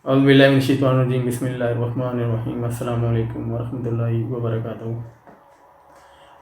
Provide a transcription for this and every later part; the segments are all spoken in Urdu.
اعوذ باللہ من الشیطان الرجیم، بسم اللہ الرحمن الرحیم، السلام علیکم ورحمۃ اللہ وبرکاتہ۔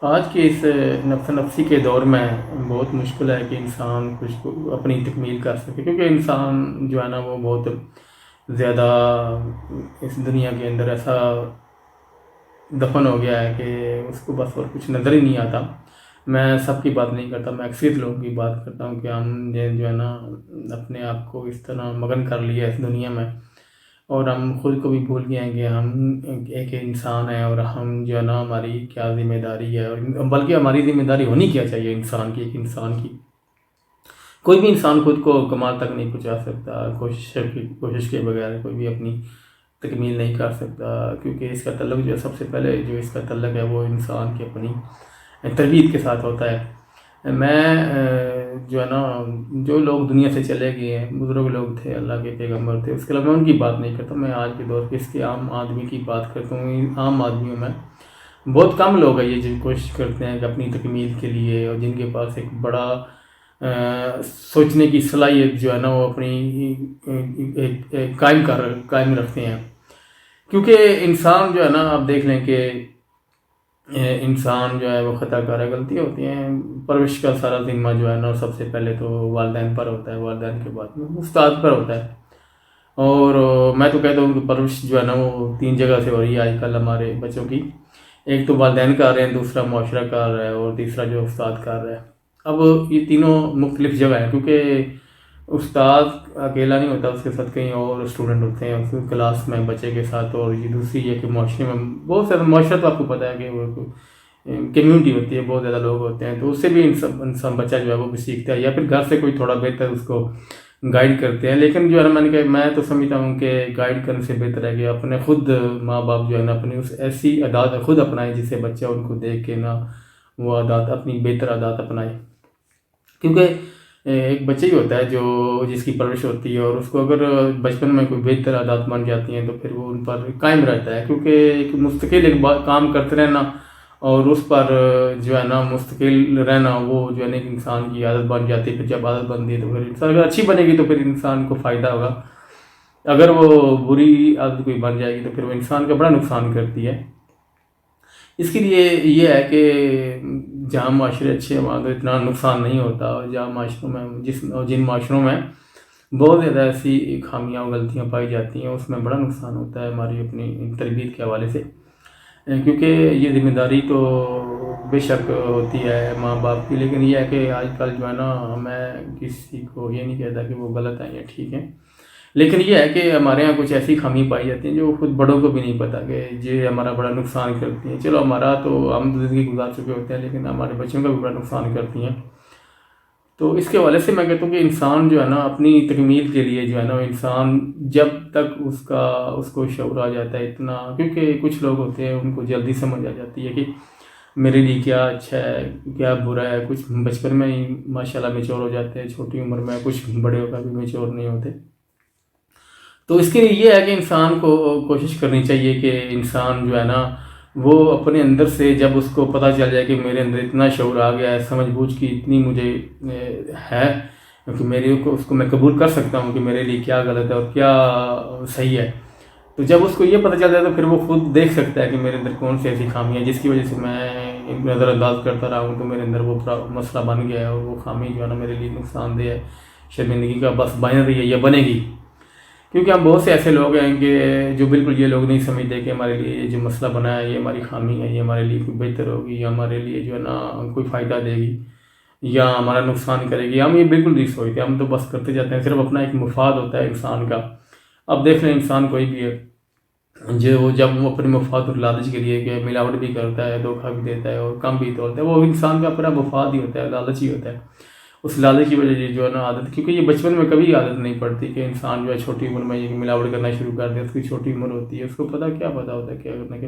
آج کے اس نفس نفسی کے دور میں بہت مشکل ہے کہ انسان کچھ کو اپنی تکمیل کر سکے، کیونکہ انسان جو ہے نا وہ بہت زیادہ اس دنیا کے اندر ایسا دفن ہو گیا ہے کہ اس کو بس اور کچھ نظر ہی نہیں آتا۔ میں سب کی بات نہیں کرتا، میں اکثریت لوگوں کی بات کرتا ہوں کہ ہم نے جو ہے نا اپنے آپ کو اس طرح مگن کر لیا اس دنیا میں، اور ہم خود کو بھی بھول گئے ہیں کہ ہم ایک انسان ہیں، اور ہم جو ہے نا ہماری کیا ذمہ داری ہے، اور بلکہ ہماری ذمہ داری ہونی کیا چاہیے انسان کی۔ ایک انسان کی کوئی بھی انسان خود کو کمال تک نہیں پہنچا سکتا، کوشش کے بغیر کوئی بھی اپنی تکمیل نہیں کر سکتا، کیونکہ اس کا تعلق جو ہے سب سے پہلے جو اس کا تعلق ہے وہ انسان کی اپنی تربیت کے ساتھ ہوتا ہے۔ میں جو ہے نا جو لوگ دنیا سے چلے گئے ہیں، بزرگ لوگ تھے، اللہ کے پیغمبر تھے، اس کے علاوہ میں ان کی بات نہیں کرتا، میں آج کے دور کے اس کے عام آدمی کی بات کرتا ہوں۔ عام آدمیوں میں بہت کم لوگ ہیں یہ جو کوشش کرتے ہیں کہ اپنی تکمیل کے لیے، اور جن کے پاس ایک بڑا سوچنے کی صلاحیت جو ہے نا وہ اپنی قائم رکھتے ہیں۔ کیونکہ انسان جو ہے نا آپ دیکھ لیں کہ انسان جو ہے وہ خطا کار ہے، غلطیاں ہوتی ہیں۔ پرورش کا سارا ذمہ جو ہے نا سب سے پہلے تو والدین پر ہوتا ہے، والدین کے بعد میں استاد پر ہوتا ہے، اور میں تو کہتا ہوں کہ پرورش جو ہے نا وہ 3 جگہ سے ہو رہی ہے آج کل ہمارے بچوں کی۔ ایک تو والدین کر رہے ہیں، دوسرا معاشرہ کر رہا ہے، اور تیسرا جو استاد کر رہا ہے۔ اب یہ تینوں مختلف جگہ ہیں، کیونکہ استاد اکیلا نہیں ہوتا، اس کے ساتھ کئی اور اسٹوڈنٹ ہوتے ہیں اس کلاس میں بچے کے ساتھ، اور یہ دوسری ہے کہ معاشرے میں بہت زیادہ معاشرہ تو آپ کو پتہ ہے کہ وہ کمیونٹی ہوتی ہے، بہت زیادہ لوگ ہوتے ہیں، تو اس سے بھی انسان بچہ جو ہے وہ بھی سیکھتا ہے، یا پھر گھر سے کوئی تھوڑا بہتر اس کو گائیڈ کرتے ہیں۔ لیکن جو ہے نا میں تو سمجھتا ہوں کہ گائیڈ کرنے سے بہتر ہے کہ اپنے خود ماں باپ جو ہے نا اپنی اس ایسی عادات خود اپنائیں جس سے بچہ ان کو دیکھ کے نا وہ عادات اپنی بہتر عادات اپنائے۔ کیونکہ ایک بچہ ہی ہوتا ہے جو جس کی پرورش ہوتی ہے، اور اس کو اگر بچپن میں کوئی بہتر عادات بن جاتی ہیں تو پھر وہ ان پر قائم رہتا ہے، کیونکہ ایک مستقل ایک کام کرتے رہنا اور اس پر جو ہے نا مستقل رہنا وہ جو ہے نا ایک انسان کی عادت بن جاتی ہے۔ پھر جب عادت بنتی ہے تو پھر انسان اگر اچھی بنے گی تو پھر انسان کو فائدہ ہوگا، اگر وہ بری عادت کوئی بن جائے گی تو پھر وہ انسان کا بڑا نقصان کرتی ہے۔ اس کے لیے یہ ہے کہ جہاں معاشرے اچھے ہیں وہاں تو اتنا نقصان نہیں ہوتا، اور جہاں معاشروں میں جن معاشروں میں بہت زیادہ ایسی خامیاں اور غلطیاں پائی جاتی ہیں اس میں بڑا نقصان ہوتا ہے ہماری اپنی تربیت کے حوالے سے، کیونکہ یہ ذمہ داری تو بے شک ہوتی ہے ماں باپ کی، لیکن یہ ہے کہ آج کل جو ہے نا میں کسی کو یہ نہیں کہتا کہ وہ غلط ہیں یا ٹھیک ہیں، لیکن یہ ہے کہ ہمارے یہاں کچھ ایسی خامی پائی جاتی ہیں جو خود بڑوں کو بھی نہیں پتہ کہ یہ ہمارا بڑا نقصان کرتی ہیں۔ چلو ہمارا تو ہم زندگی گزار چکے ہوتے ہیں، لیکن ہمارے بچوں کا بھی بڑا نقصان کرتی ہیں۔ تو اس کے حوالے سے میں کہتا ہوں کہ انسان جو ہے نا اپنی تکمیل کے لیے جو ہے نا انسان جب تک اس کو شعور آ جاتا ہے اتنا، کیونکہ کچھ لوگ ہوتے ہیں ان کو جلدی سمجھ آ جاتی ہے کہ میرے لیے کیا اچھا ہے کیا برا ہے، کچھ بچپن میں ہی ماشاءاللہ میچور ہو جاتے ہیں، چھوٹی عمر میں، کچھ بڑے ہو کر بھی میچور نہیں ہوتے۔ تو اس کے لیے یہ ہے کہ انسان کو کوشش کرنی چاہیے کہ انسان جو ہے نا وہ اپنے اندر سے جب اس کو پتہ چل جائے کہ میرے اندر اتنا شعور آ گیا ہے، سمجھ بوجھ کی اتنی مجھے ہے کہ میرے کو اس کو میں قبول کر سکتا ہوں کہ میرے لیے کیا غلط ہے اور کیا صحیح ہے، تو جب اس کو یہ پتہ چل جائے تو پھر وہ خود دیکھ سکتا ہے کہ میرے اندر کون سی ایسی خامی ہے جس کی وجہ سے میں نظر انداز کرتا رہا ہوں، تو میرے اندر وہ مسئلہ بن گیا ہے، اور وہ خامی جو ہے نا میرے لیے نقصان دہ ہے، شرمندگی کا بس بن رہی ہے یا بنے گی۔ کیونکہ ہم بہت سے ایسے لوگ ہیں کہ جو بالکل یہ لوگ نہیں سمجھتے کہ ہمارے لیے یہ جو مسئلہ بنا ہے یہ ہماری خامی ہے، یہ ہمارے لیے کوئی بہتر ہوگی، یا ہمارے لیے جو ہے نا کوئی فائدہ دے گی یا ہمارا نقصان کرے گی، ہم یہ بالکل نہیں سوچتے، ہم تو بس کرتے جاتے ہیں، صرف اپنا ایک مفاد ہوتا ہے انسان کا۔ اب دیکھ لیں انسان کوئی بھی ہے جب وہ اپنے مفاد اور لالچ کے لیے کہ ملاوٹ بھی کرتا ہے، دھوکہ بھی دیتا ہے اور کم بھی توڑتا ہے، وہ انسان کا اپنا مفاد ہی ہوتا ہے، لالچ ہی ہوتا ہے۔ اس لالچ کی وجہ سے جو ہے نا عادت، کیونکہ یہ بچپن میں کبھی عادت نہیں پڑتی کہ انسان جو ہے چھوٹی عمر میں یہ ملاوٹ کرنا شروع کر دے، اس کی چھوٹی عمر ہوتی ہے، اس کو کیا پتہ ہوتا ہے کیا کرنے کے،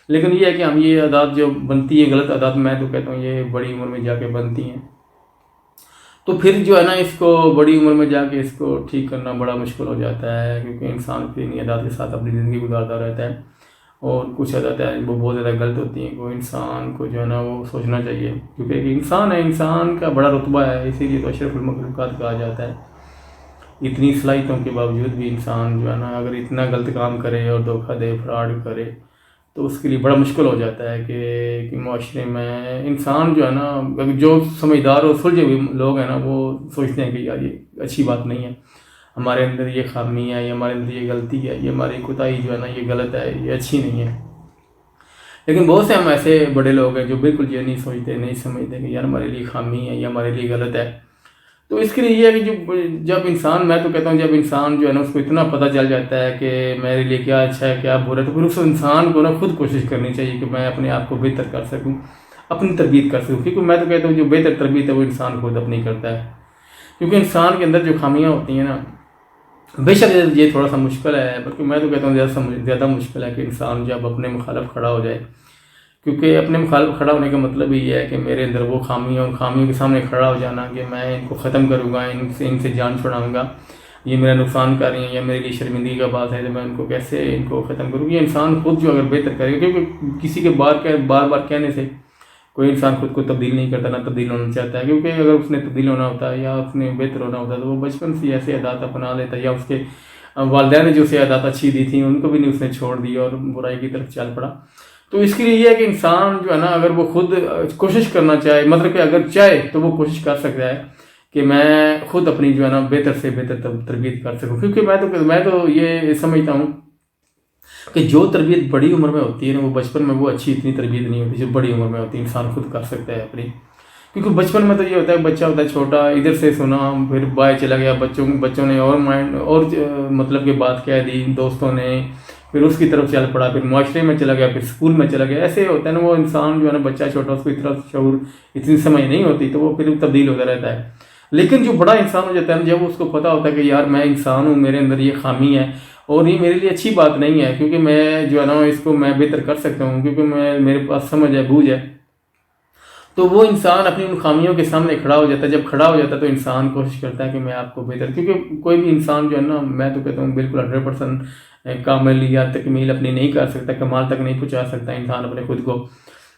لیکن یہ ہے کہ ہم یہ عادات جو بنتی ہے غلط عادات، میں تو کہتا ہوں یہ بڑی عمر میں جا کے بنتی ہیں، تو پھر جو ہے نا اس کو بڑی عمر میں جا کے اس کو ٹھیک کرنا بڑا مشکل ہو جاتا ہے، کیونکہ انسان پھر انہیں عادات کے ساتھ اپنی زندگی گزارتا رہتا ہے، اور کچھ عادتیں ہیں وہ بہت زیادہ غلط ہوتی ہیں، کوئی انسان کو جو ہے نا وہ سوچنا چاہیے، کیونکہ ایک انسان ہے، انسان کا بڑا رتبہ ہے، اسی لیے تو اشرف المخلوقات کہا جاتا ہے۔ اتنی صلاحیتوں کے باوجود بھی انسان جو ہے نا اگر اتنا غلط کام کرے اور دھوکہ دے فراڈ کرے تو اس کے لیے بڑا مشکل ہو جاتا ہے کہ معاشرے میں انسان جو ہے نا جو سمجھدار اور سلجھے ہوئے لوگ ہیں نا وہ سوچتے ہیں کہ یار یہ اچھی بات نہیں ہے، ہمارے اندر یہ خامی ہے، یہ ہمارے اندر یہ غلطی ہے، یہ ہماری کوتاہی جو ہے نا یہ غلط ہے، یہ اچھی نہیں ہے۔ لیکن بہت سے ہم ایسے بڑے لوگ ہیں جو بالکل یہ نہیں سوچتے، نہیں سمجھتے کہ یار ہمارے لیے خامی ہے، یہ ہمارے لیے غلط ہے۔ تو اس کے لیے یہ ہے کہ جب انسان، میں تو کہتا ہوں جب انسان جو ہے نا اس کو اتنا پتہ چل جاتا ہے کہ میرے لیے کیا اچھا ہے کیا برا ہے، تو پھر اس انسان کو نا خود کوشش کرنی چاہیے کہ میں اپنے آپ کو بہتر کر سکوں، اپنی تربیت کر سکوں، کیونکہ میں تو کہتا ہوں جو بہتر تربیت ہے وہ انسان خود اپنی کرتا ہے، کیونکہ انسان کے اندر جو خامیاں ہوتی ہیں نا، بے شک یہ تھوڑا سا مشکل ہے، بلکہ میں تو کہتا ہوں زیادہ مشکل ہے کہ انسان جب اپنے مخالف کھڑا ہو جائے، کیونکہ اپنے مخالف کھڑا ہونے کا مطلب یہ ہے کہ میرے اندر وہ خامیاں، ان خامیوں کے سامنے کھڑا ہو جانا کہ میں ان کو ختم کروں گا، ان سے جان چھڑاؤں گا، یہ میرا نقصان کر رہی ہیں یا میرے لیے شرمندگی کا بات ہے، تو میں ان کو کیسے ان کو ختم کروں گا۔ یہ انسان خود جو اگر بہتر کرے گا، کیونکہ کسی کے بار بار کہنے سے کوئی انسان خود کو تبدیل نہیں کرتا، نہ تبدیل ہونا چاہتا ہے، کیونکہ اگر اس نے تبدیل ہونا ہوتا ہے یا اس نے بہتر ہونا ہوتا ہے تو وہ بچپن سے ایسے عادات اپنا لیتا ہے، یا اس کے والدین نے جو اسے عادات اچھی دی تھیں ان کو بھی نہیں اس نے چھوڑ دی اور برائی کی طرف چل پڑا۔ تو اس کے لیے یہ ہے کہ انسان جو ہے نا اگر وہ خود کوشش کرنا چاہے، مطلب کہ اگر چاہے تو وہ کوشش کر سکتا ہے کہ میں خود اپنی جو ہے نا بہتر سے بہتر تربیت کر سکوں، کیونکہ میں تو یہ سمجھتا ہوں کہ جو تربیت بڑی عمر میں ہوتی ہے نا، وہ بچپن میں وہ اچھی اتنی تربیت نہیں ہوتی جو بڑی عمر میں ہوتی ہے، انسان خود کر سکتا ہے اپنی، کیونکہ بچپن میں تو یہ ہوتا ہے بچہ ہوتا ہے چھوٹا، ادھر سے سنا پھر باہر چلا گیا، بچوں نے اور مائنڈ اور مطلب کہ بات کہہ دی دوستوں نے، پھر اس کی طرف چل پڑا، پھر معاشرے میں چلا گیا، پھر اسکول میں چلا گیا، ایسے ہوتا ہے نا، وہ انسان جو ہے نا بچہ چھوٹا، اس کو اتنا شعور اتنی سمجھ نہیں ہوتی تو وہ پھر تبدیل ہوتا رہتا ہے۔ لیکن جو بڑا انسان ہو جاتا ہے نا، جب اس کو پتہ ہوتا ہے کہ یار میں انسان ہوں، میرے اندر یہ خامی ہے اور یہ میرے لیے اچھی بات نہیں ہے، کیونکہ میں جو ہے نا اس کو میں بہتر کر سکتا ہوں، کیونکہ میرے پاس سمجھ ہے، بوجھ ہے، تو وہ انسان اپنی ان خامیوں کے سامنے کھڑا ہو جاتا ہے۔ جب کھڑا ہو جاتا ہے تو انسان کوشش کرتا ہے کہ میں آپ کو بہتر، کیونکہ کوئی بھی انسان جو ہے نا، میں تو کہتا ہوں بالکل 100% کامل یا تکمیل اپنی نہیں کر سکتا، کمال تک نہیں پہنچا سکتا انسان اپنے خود کو،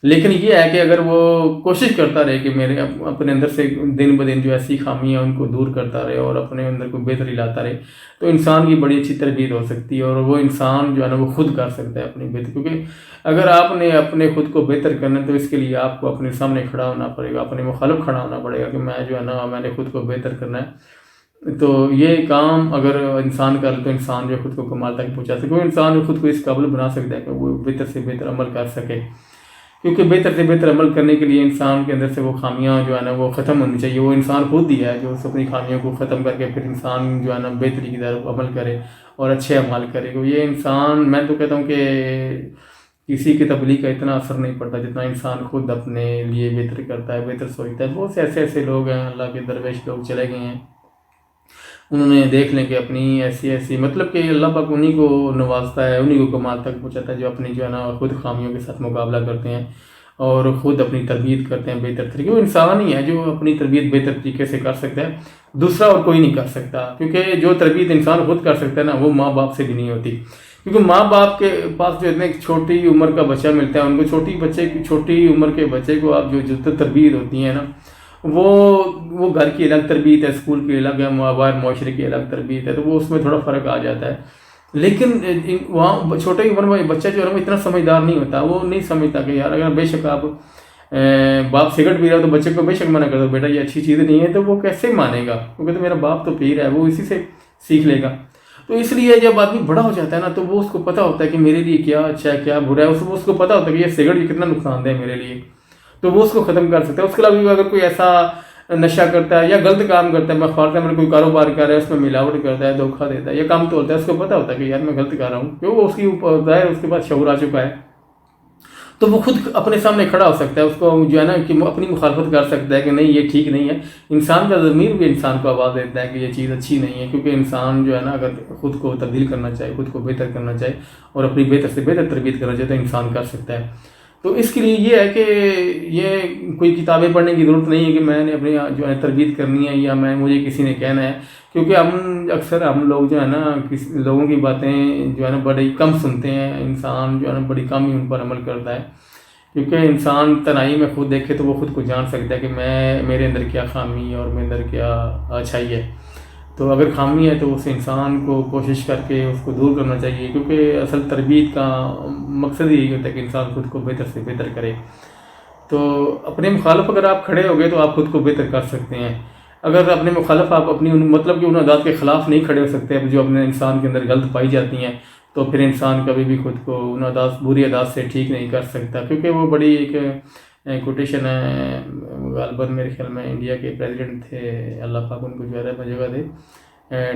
لیکن یہ ہے کہ اگر وہ کوشش کرتا رہے کہ میرے اپنے اندر سے دن بدن جو ایسی خامیاں ان کو دور کرتا رہے اور اپنے اندر کو بہتری لاتا رہے، تو انسان کی بڑی اچھی تربیت ہو سکتی ہے اور وہ انسان جو ہے نا وہ خود کر سکتا ہے اپنی بہتر، کیونکہ اگر آپ نے اپنے خود کو بہتر کرنا ہے تو اس کے لیے آپ کو اپنے سامنے کھڑا ہونا پڑے گا، اپنے مخالف کھڑا ہونا پڑے گا کہ میں جو ہے نا میں نے خود کو بہتر کرنا ہے۔ تو یہ کام اگر انسان کر تو انسان جو خود کو کمال تک پہنچا سکے، وہ انسان خود کو اس قابل بنا سکتا ہے کہ وہ بہتر سے بہتر عمل کر سکے، کیونکہ بہتر سے بہتر عمل کرنے کے لیے انسان کے اندر سے وہ خامیاں جو ہے نا وہ ختم ہونی چاہیے، وہ انسان خود ہی ہے جو اس اپنی خامیوں کو ختم کر کے پھر انسان جو ہے نا بہتری کی طرف عمل کرے اور اچھے عمل کرے۔ یہ انسان، میں تو کہتا ہوں کہ کسی کی تبلیغ کا اتنا اثر نہیں پڑتا جتنا انسان خود اپنے لیے بہتر کرتا ہے، بہتر سوچتا ہے۔ بہت سے ایسے لوگ ہیں، اللہ کے درویش لوگ چلے گئے ہیں، انہوں نے دیکھ لیں کہ اپنی ایسی مطلب کہ اللہ پاک انہی کو نوازتا ہے، انہی کو کمال تک پہنچاتا ہے جو اپنی جو ہے نا خود خامیوں کے ساتھ مقابلہ کرتے ہیں اور خود اپنی تربیت کرتے ہیں بہتر طریقے۔ وہ انسان ہی ہے جو اپنی تربیت بہتر طریقے سے کر سکتا ہے، دوسرا اور کوئی نہیں کر سکتا، کیونکہ جو تربیت انسان خود کر سکتا ہے نا وہ ماں باپ سے بھی نہیں ہوتی، کیونکہ ماں باپ کے پاس جو اتنے چھوٹی عمر کا بچہ ملتا ہے، ان کو چھوٹی عمر کے بچے کو آپ جو تربیت ہوتی ہے نا، وہ گھر کی الگ تربیت ہے، اسکول کی الگ ہے، باہر معاشرے کی الگ تربیت ہے، تو وہ اس میں تھوڑا فرق آ جاتا ہے۔ لیکن وہاں چھوٹی عمر میں بچہ جو ہے وہ اتنا سمجھدار نہیں ہوتا، وہ نہیں سمجھتا کہ یار اگر بے شک آپ باپ سگریٹ پی رہا ہو تو بچے کو بے شک منع کر دو، بیٹا یہ اچھی چیز نہیں ہے، تو وہ کیسے مانے گا؟ کیونکہ تو میرا باپ تو پی رہا ہے، وہ اسی سے سیکھ لے گا۔ تو اس لیے جب آدمی بڑا ہو جاتا ہے نا، تو وہ اس کو پتہ ہوتا ہے کہ میرے لیے کیا اچھا ہے کیا برا ہے، اس کو پتہ ہوتا ہے کہ یہ سگریٹ کتنا نقصان دہ ہے میرے لیے، تو وہ اس کو ختم کر سکتا ہے۔ اس کے علاوہ اگر کوئی ایسا نشہ کرتا ہے یا غلط کام کرتا ہے، مخالفت میں کوئی کاروبار کر رہا ہے، اس میں ملاوٹ کرتا ہے، دھوکہ دیتا ہے، یہ کام تو ہوتا ہے، اس کو پتہ ہوتا ہے کہ یار میں غلط کر رہا ہوں، کیوں وہ اس کی ظاہر اس کے پاس شعور آ چکا ہے، تو وہ خود اپنے سامنے کھڑا ہو سکتا ہے، اس کو جو ہے نا کہ اپنی مخالفت کر سکتا ہے کہ نہیں یہ ٹھیک نہیں ہے۔ انسان کا ضمیر بھی انسان کو آواز دیتا ہے کہ یہ چیز اچھی نہیں ہے، کیونکہ انسان جو ہے نا اگر خود کو تبدیل کرنا چاہے، خود کو بہتر کرنا چاہے اور اپنی بہتر سے بہتر تربیت کرنا چاہے تو انسان کر سکتا ہے۔ تو اس کے لیے یہ ہے کہ یہ کوئی کتابیں پڑھنے کی ضرورت نہیں ہے کہ میں نے اپنی جو ہے تربیت کرنی ہے یا مجھے کسی نے کہنا ہے، کیونکہ ہم لوگ جو ہے نا لوگوں کی باتیں جو ہے نا بڑی کم سنتے ہیں، انسان جو ہے نا بڑی کم ہی ان پر عمل کرتا ہے، کیونکہ انسان تنہائی میں خود دیکھے تو وہ خود کو جان سکتا ہے کہ میرے اندر کیا خامی ہے اور میرے اندر کیا اچھائی ہے۔ تو اگر خامی ہے تو اس انسان کو کوشش کر کے اس کو دور کرنا چاہیے، کیونکہ اصل تربیت کا مقصد یہی ہوتا ہے کہ انسان خود کو بہتر سے بہتر کرے۔ تو اپنے مخالف اگر آپ کھڑے ہو گئے تو آپ خود کو بہتر کر سکتے ہیں۔ اگر اپنے مخالف آپ اپنی مطلب کہ ان عادات کے خلاف نہیں کھڑے ہو سکتے جو اپنے انسان کے اندر غلط پائی جاتی ہیں، تو پھر انسان کبھی بھی خود کو ان عادات بری عادات سے ٹھیک نہیں کر سکتا، کیونکہ وہ بڑی ایک کوٹیشن ہے، غالباً میرے خیال میں انڈیا کے پریزیڈنٹ تھے، اللہ پاک ان کو جو ہے جگہ دے،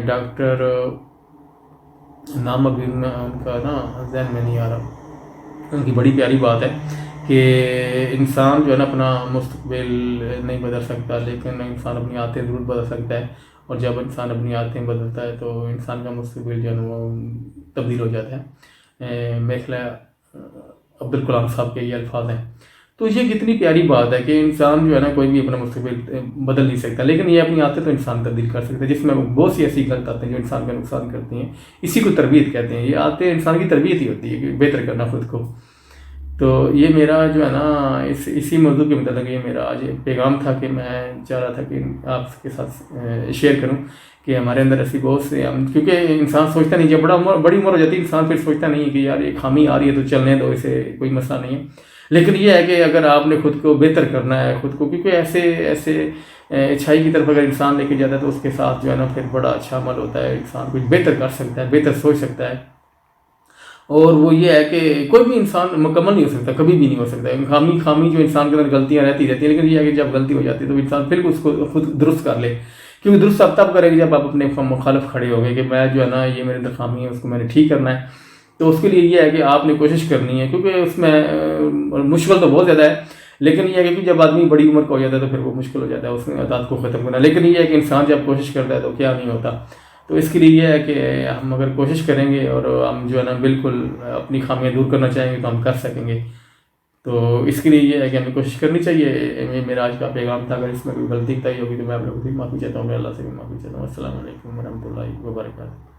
ڈاکٹر نام ابھی ان کا نا ذہن میں نہیں آ رہا، ان کی بڑی پیاری بات ہے کہ انسان جو ہے نا اپنا مستقبل نہیں بدل سکتا، لیکن انسان اپنی عادتیں ضرور بدل سکتا ہے، اور جب انسان اپنی عادتیں بدلتا ہے تو انسان کا مستقبل جو ہے نا وہ تبدیل ہو جاتا ہے۔ میرے خیال عبدالکلام صاحب کے یہ الفاظ ہیں۔ تو یہ کتنی پیاری بات ہے کہ انسان جو ہے نا کوئی بھی اپنا مستقبل بدل نہیں سکتا، لیکن یہ اپنی عادتیں تو انسان تبدیل کر سکتا ہے، جس میں بہت سی ایسی غلط عادتیں جو انسان کا نقصان کرتی ہیں، اسی کو تربیت کہتے ہیں۔ یہ عادتیں انسان کی تربیت ہی ہوتی ہے کہ بہتر کرنا خود کو۔ تو یہ میرا جو ہے نا اسی موضوع کے متعلق یہ میرا آج پیغام تھا کہ میں چاہ رہا تھا کہ آپ کے ساتھ شیئر کروں کہ ہمارے اندر ایسی بہت سے کیونکہ انسان سوچتا نہیں، جب بڑی عمر ہو جاتی ہے انسان پھر سوچتا نہیں ہے کہ یار یہ خامی آ رہی ہے تو چلنے دو، اسے کوئی مسئلہ نہیں ہے۔ لیکن یہ ہے کہ اگر آپ نے خود کو بہتر کرنا ہے خود کو، کیونکہ ایسے اچھائی کی طرف اگر انسان لے کے جاتا ہے تو اس کے ساتھ جو ہے نا پھر بڑا اچھا عمل ہوتا ہے، انسان کچھ بہتر کر سکتا ہے، بہتر سوچ سکتا ہے۔ اور وہ یہ ہے کہ کوئی بھی انسان مکمل نہیں ہو سکتا، کبھی بھی نہیں ہو سکتا، خامی جو انسان کے اندر غلطیاں رہتی ہیں، لیکن یہ ہے کہ جب غلطی ہو جاتی ہے تو انسان پھر اس کو خود درست کر لے، کیونکہ درست آپ تب کرے گا جب آپ اپنے مخالف کھڑے ہو گئے کہ میں جو ہے نا یہ میرے اندر خامی ہے، اس کو میں نے ٹھیک کرنا ہے۔ تو اس کے لیے یہ ہے کہ آپ نے کوشش کرنی ہے، کیونکہ اس میں مشکل تو بہت زیادہ ہے، لیکن یہ ہے کہ جب آدمی بڑی عمر کا ہو جاتا ہے تو پھر وہ مشکل ہو جاتا ہے اس عادات کو ختم کرنا، لیکن یہ ہے کہ انسان جب کوشش کرتا ہے تو کیا نہیں ہوتا۔ تو اس کے لیے یہ ہے کہ ہم اگر کوشش کریں گے اور ہم جو ہے نا بالکل اپنی خامیاں دور کرنا چاہیں گے تو ہم کر سکیں گے۔ تو اس کے لیے یہ ہے کہ ہمیں کوشش کرنی چاہیے۔ یہ میرا آج کا پیغام تھا، اگر اس میں کوئی غلطی ہوگی تو میں آپ لوگوں سے معافی چاہتا ہوں، میں اللہ سے بھی معافی چاہتا ہوں۔ السلام علیکم ورحمۃ اللہ وبرکاتہ۔